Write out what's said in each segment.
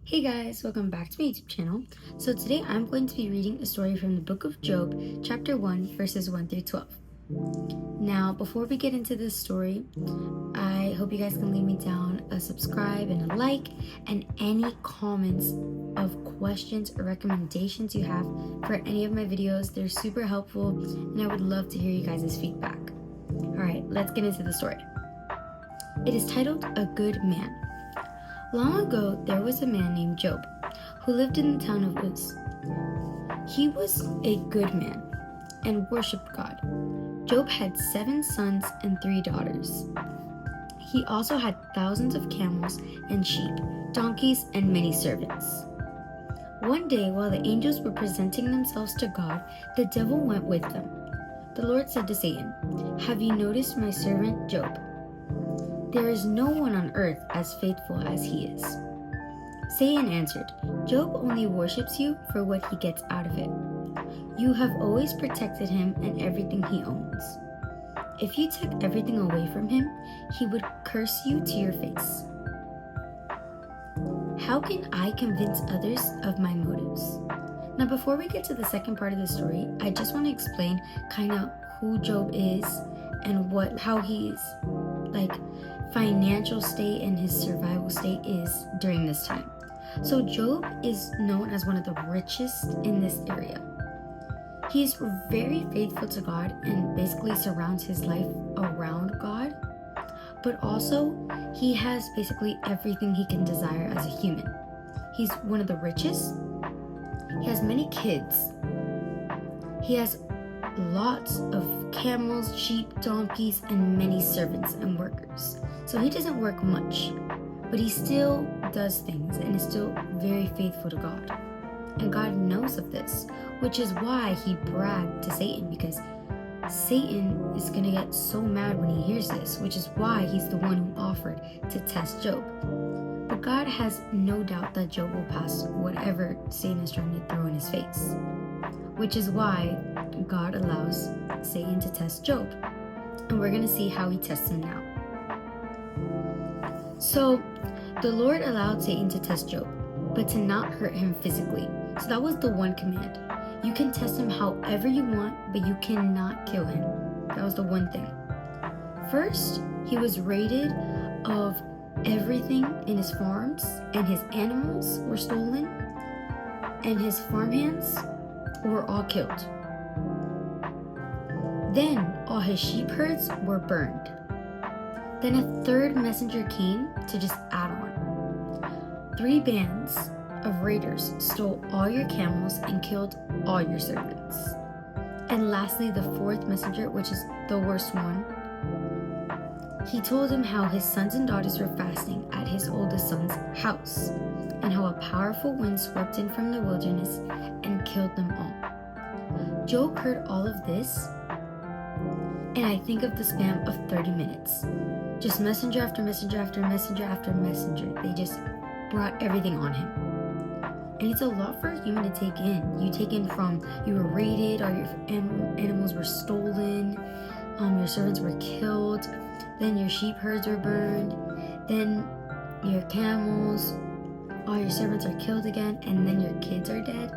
Hey guys, welcome back to my YouTube channel. So today I'm going to be reading a story from the book of Job, chapter 1, verses 1 through 12. Now, before we get into this story, I hope you guys can leave me down a subscribe and a like, and any comments of questions or recommendations you have for any of my videos. They're super helpful, and I would love to hear you guys' feedback. Alright, let's get into the story. It is titled A Good Man. Long ago, there was a man named Job, who lived in the town of Uz. He was a good man and worshipped God. Job had 7 sons and 3 daughters. He also had thousands of camels and sheep, donkeys, and many servants. One day, while the angels were presenting themselves to God, the devil went with them. The Lord said to Satan, "Have you noticed my servant Job? There is no one on earth as faithful as he is." Satan answered, "Job only worships you for what he gets out of it. You have always protected him and everything he owns. If you took everything away from him, he would curse you to your face. How can I convince others of my motives?" Now, before we get to the second part of the story, I just want to explain kind of who Job is and how his financial state and his survival state is during this time. So Job is known as one of the richest in this area. He's very faithful to God and basically surrounds his life around God, but also he has basically everything he can desire as a human. He's one of the richest. He has many kids. He has lots of camels, sheep, donkeys, and many servants and workers. So he doesn't work much, but he still does things and is still very faithful to God. And God knows of this, which is why he bragged to Satan, because Satan is going to get so mad when he hears this, which is why he's the one who offered to test Job. But God has no doubt that Job will pass whatever Satan is trying to throw in his face, which is why God allows Satan to test Job. And we're going to see how he tests him now. So the Lord allowed Satan to test Job, but to not hurt him physically. So that was the one command. You can test him however you want, but you cannot kill him. That was the one thing. First, he was raided of everything in his farms, and his animals were stolen, and his farmhands were all killed. Then all his sheep herds were burned. Then a third messenger came to just add on. 3 bands of raiders stole all your camels and killed all your servants. And lastly, the 4th messenger, which is the worst one, he told him how his sons and daughters were fasting at his oldest son's house, and how a powerful wind swept in from the wilderness and killed them all. Job heard all of this, and I think of the span of 30 minutes. Just messenger after messenger after messenger after messenger. They just brought everything on him. And it's a lot for a human to take in. You take in from you were raided, all your animals were stolen, your servants were killed, then your sheep herds were burned, then your camels, all your servants are killed again, and then your kids are dead.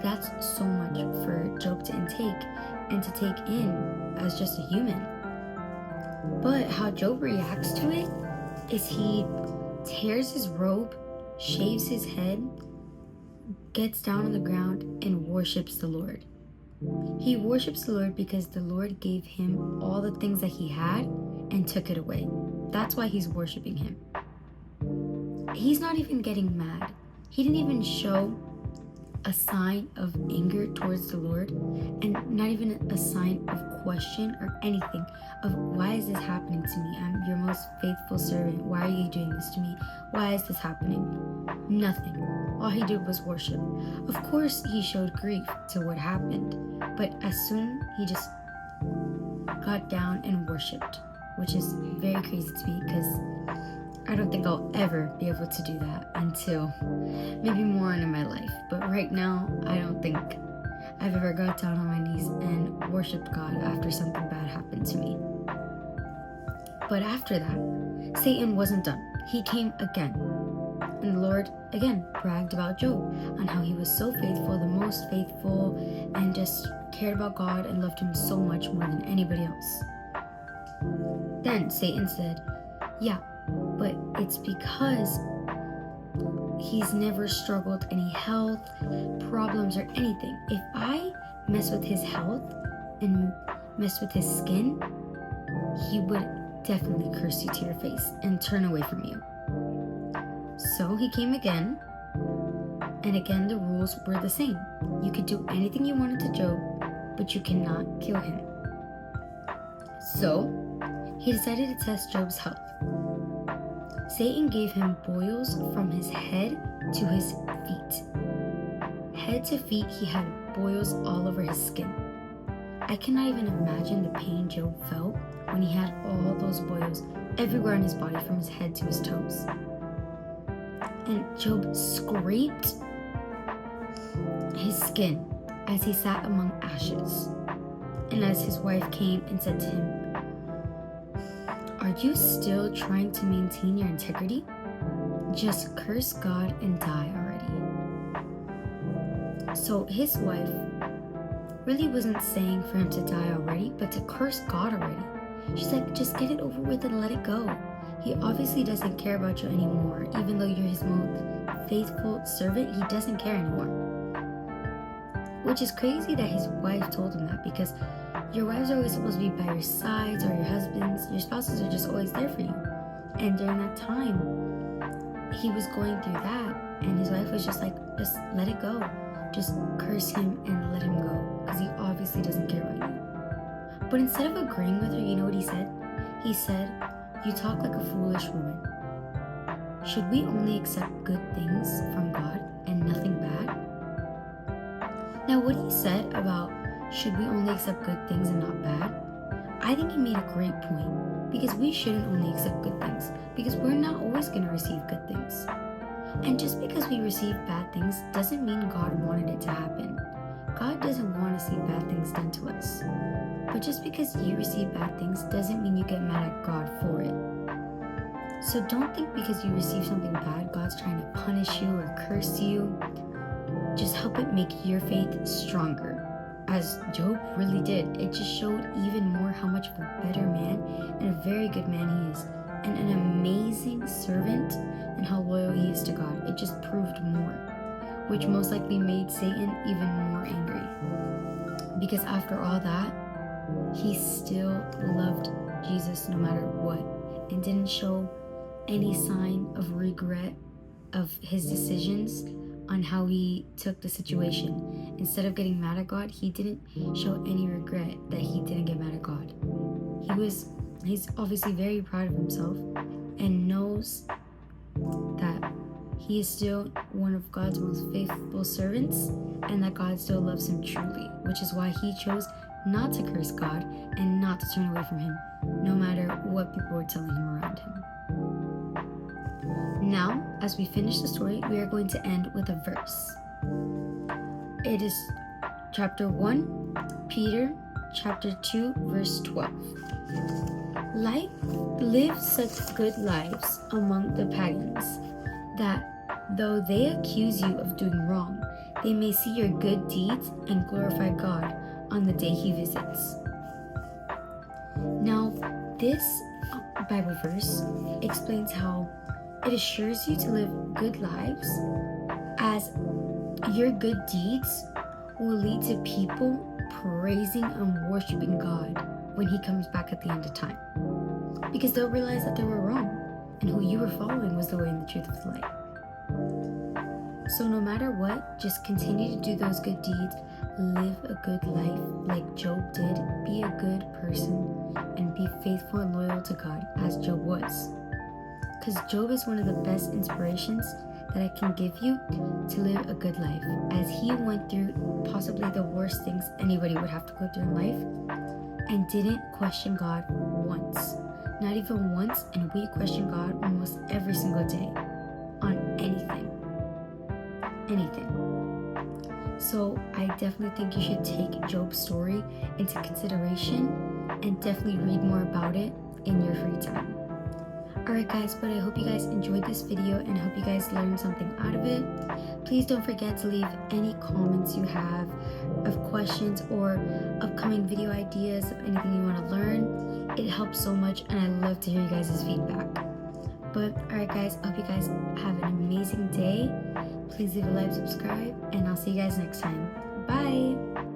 That's so much for Job to intake and to take in as just a human. But how Job reacts to it is he tears his robe, shaves his head, gets down on the ground, and worships the Lord. He worships the Lord because the Lord gave him all the things that he had and took it away. That's why he's worshiping him. He's not even getting mad. He didn't even show a sign of anger towards the Lord, and not even a sign of question or anything of, why is this happening to me? I'm your most faithful servant. Why are you doing this to me? Why is this happening? Nothing. All he did was worship. Of course, he showed grief to what happened, but as soon he just got down and worshipped, which is very crazy to me, because I don't think I'll ever be able to do that until maybe more on in my life. But right now, I don't think I've ever got down on my knees and worshipped God after something bad happened to me. But after that, Satan wasn't done. He came again. And the Lord, again, bragged about Job on how he was so faithful, the most faithful, and just cared about God and loved him so much more than anybody else. Then Satan said, yeah, but it's because he's never struggled any health problems or anything. If I mess with his health and mess with his skin, he would definitely curse you to your face and turn away from you. So he came again, and again the rules were the same. You could do anything you wanted to Job, but you cannot kill him. So he decided to test Job's health. Satan gave him boils from his head to his feet. Head to feet, he had boils all over his skin. I cannot even imagine the pain Job felt when he had all those boils everywhere on his body from his head to his toes. And Job scraped his skin as he sat among ashes. And as his wife came and said to him, "Are you still trying to maintain your integrity? Just curse God and die already." So his wife really wasn't saying for him to die already, but to curse God already. She's like, just get it over with and let it go. He obviously doesn't care about you anymore. Even though you're his most faithful servant, he doesn't care anymore. Which is crazy that his wife told him that, because your wives are always supposed to be by your sides, or your husbands, your spouses are just always there for you. And during that time, he was going through that, and his wife was just like, just let it go. Just curse him and let him go, because he obviously doesn't care about you. But instead of agreeing with her, you know what he said? He said, "You talk like a foolish woman. Should we only accept good things from God and nothing bad?" Now, what he said about should we only accept good things and not bad, I think he made a great point, because we shouldn't only accept good things, because we're not always going to receive good things. And just because we receive bad things doesn't mean God wanted it to happen. God doesn't want to see bad things done to us. But just because you receive bad things doesn't mean you get mad at God for it. So don't think because you receive something bad, God's trying to punish you or curse you. Just help it make your faith stronger. As Job really did. It just showed even more how much of a better man and a very good man he is, and an amazing servant, and how loyal he is to God. It just proved more, which most likely made Satan even more angry. Because after all that, he still loved Jesus no matter what, and didn't show any sign of regret of his decisions on how he took the situation. Instead of getting mad at God, he didn't show any regret that he didn't get mad at God. He's obviously very proud of himself and knows that he is still one of God's most faithful servants, and that God still loves him truly, which is why he chose not to curse God and not to turn away from him, no matter what people were telling him around him. Now, as we finish the story, we are going to end with a verse. It is chapter 1, Peter, chapter 2, verse 12. Live such good lives among the pagans, that though they accuse you of doing wrong, they may see your good deeds and glorify God on the day he visits. Now, this Bible verse explains how it assures you to live good lives, as your good deeds will lead to people praising and worshiping God when he comes back at the end of time. Because they'll realize that they were wrong, and who you were following was the way and the truth of the light. So no matter what, just continue to do those good deeds, live a good life like Job did, be a good person, and be faithful and loyal to God as Job was. Because Job is one of the best inspirations that I can give you to live a good life, as he went through possibly the worst things anybody would have to go through in life, and didn't question God once. Not even once, and we question God almost every single day on anything. So I definitely think you should take Job's story into consideration and definitely read more about it in your free time. Alright guys, but I hope you guys enjoyed this video and I hope you guys learned something out of it. Please don't forget to leave any comments you have of questions or upcoming video ideas of anything you want to learn. It helps so much and I love to hear you guys' feedback. But alright guys, I hope you guys have an amazing day. Please leave a like, subscribe, and I'll see you guys next time. Bye!